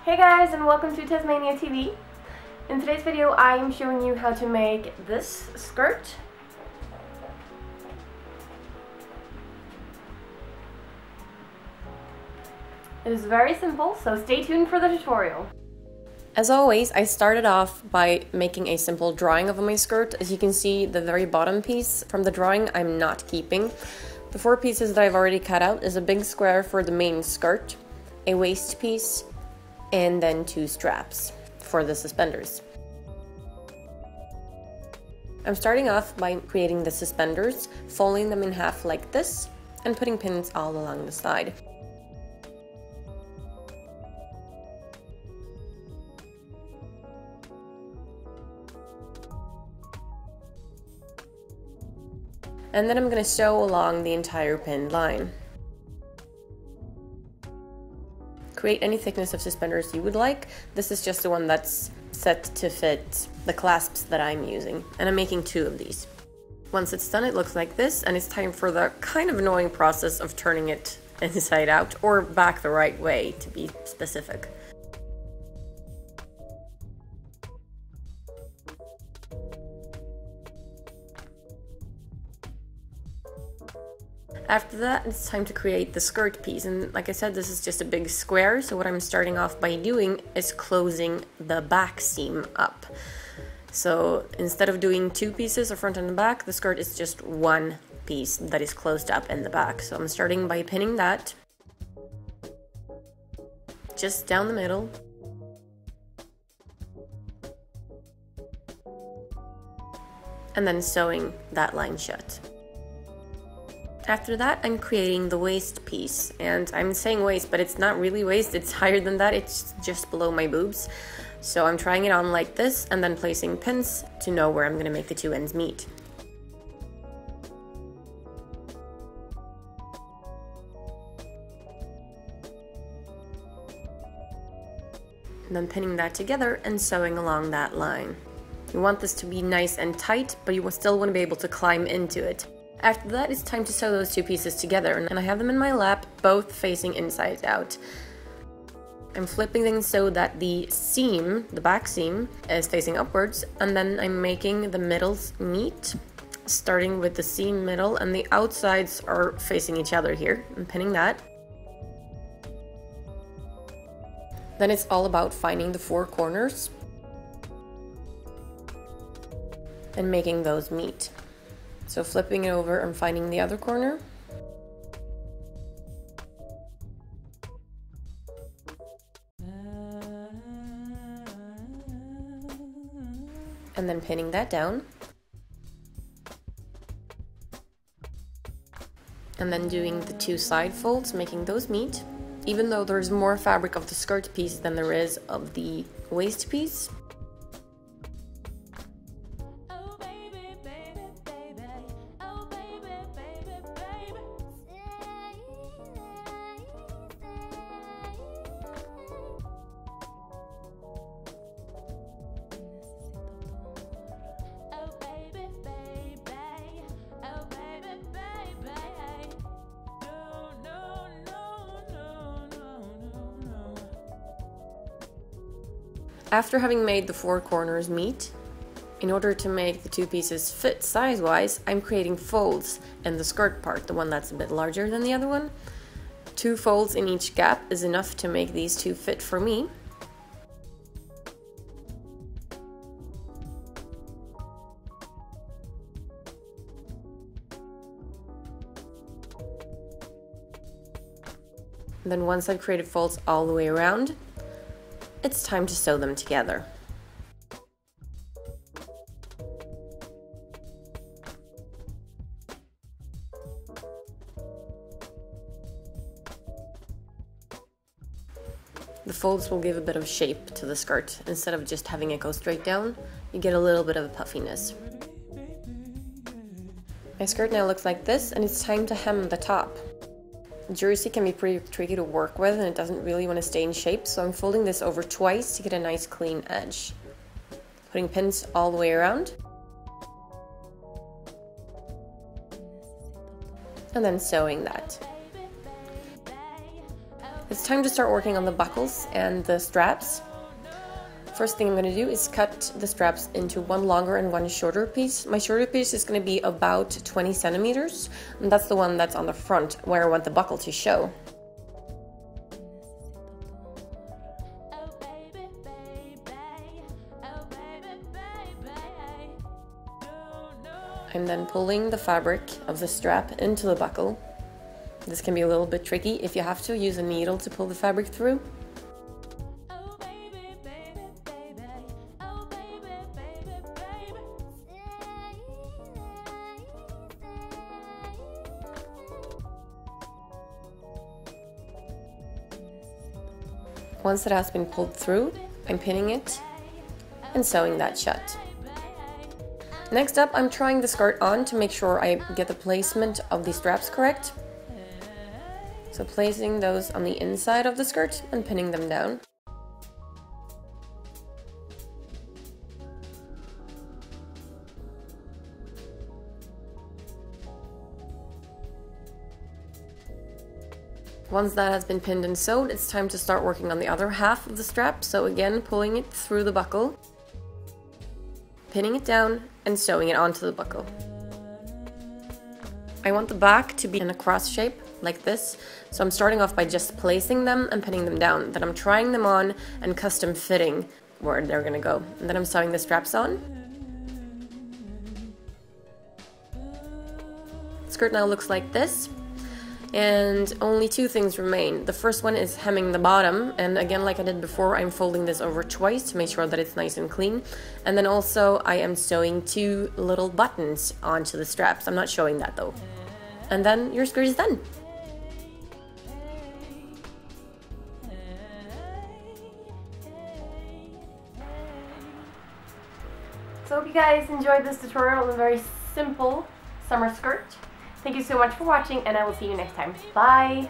Hey guys, and welcome to Tasmania TV. In today's video I am showing you how to make this skirt. It is very simple, so stay tuned for the tutorial. As always, I started off by making a simple drawing of my skirt. As you can see, the very bottom piece from the drawing I'm not keeping. The 4 pieces that I've already cut out is a big square for the main skirt, a waist piece, and then 2 straps for the suspenders. I'm starting off by creating the suspenders, folding them in half like this, and putting pins all along the side. And then I'm going to sew along the entire pinned line. Create any thickness of suspenders you would like. This is just the one that's set to fit the clasps that I'm using, and I'm making 2 of these. Once it's done, it looks like this, and it's time for the kind of annoying process of turning it inside out, or back the right way to be specific. After that, it's time to create the skirt piece, and like I said, this is just a big square, so what I'm starting off by doing is closing the back seam up. So instead of doing 2 pieces, a front and a back, the skirt is just 1 piece that is closed up in the back. So I'm starting by pinning that just down the middle. And then sewing that line shut. After that, I'm creating the waist piece, and I'm saying waist, but it's not really waist, it's higher than that, it's just below my boobs. So I'm trying it on like this, and then placing pins to know where I'm going to make the 2 ends meet. And then pinning that together and sewing along that line. You want this to be nice and tight, but you still want to be able to climb into it. After that, it's time to sew those 2 pieces together, and I have them in my lap, both facing inside out. I'm flipping things so that the seam, the back seam, is facing upwards, and then I'm making the middles meet, starting with the seam middle, and the outsides are facing each other here. I'm pinning that. Then it's all about finding the 4 corners and making those meet. So flipping it over and finding the other corner. And then pinning that down. And then doing the 2 side folds, making those meet. Even though there's more fabric of the skirt piece than there is of the waist piece. After having made the 4 corners meet, in order to make the 2 pieces fit size-wise, I'm creating folds in the skirt part, the one that's a bit larger than the other one. 2 folds in each gap is enough to make these 2 fit for me. And then once I've created folds all the way around, it's time to sew them together. The folds will give a bit of shape to the skirt. Instead of just having it go straight down, you get a little bit of a puffiness. My skirt now looks like this, and it's time to hem the top. Jersey can be pretty tricky to work with, and it doesn't really want to stay in shape, so I'm folding this over twice to get a nice clean edge. Putting pins all the way around. And then sewing that. It's time to start working on the buckles and the straps. First thing I'm going to do is cut the straps into one longer and one shorter piece. My shorter piece is going to be about 20 centimeters, and that's the one that's on the front where I want the buckle to show. I'm then pulling the fabric of the strap into the buckle. This can be a little bit tricky. If you have to, use a needle to pull the fabric through. Once it has been pulled through, I'm pinning it and sewing that shut. Next up, I'm trying the skirt on to make sure I get the placement of the straps correct. So placing those on the inside of the skirt and pinning them down. Once that has been pinned and sewed, it's time to start working on the other half of the strap. So again, pulling it through the buckle, pinning it down, and sewing it onto the buckle. I want the back to be in a cross shape, like this. So I'm starting off by just placing them and pinning them down. Then I'm trying them on and custom fitting where they're gonna go. And then I'm sewing the straps on. The skirt now looks like this. And only two things remain. The first one is hemming the bottom, and again, like I did before, I'm folding this over twice to make sure that it's nice and clean. And then also I am sewing two little buttons onto the straps. I'm not showing that though. And then your skirt is done. So I hope you guys enjoyed this tutorial on a very simple summer skirt. Thank you so much for watching, and I will see you next time. Bye!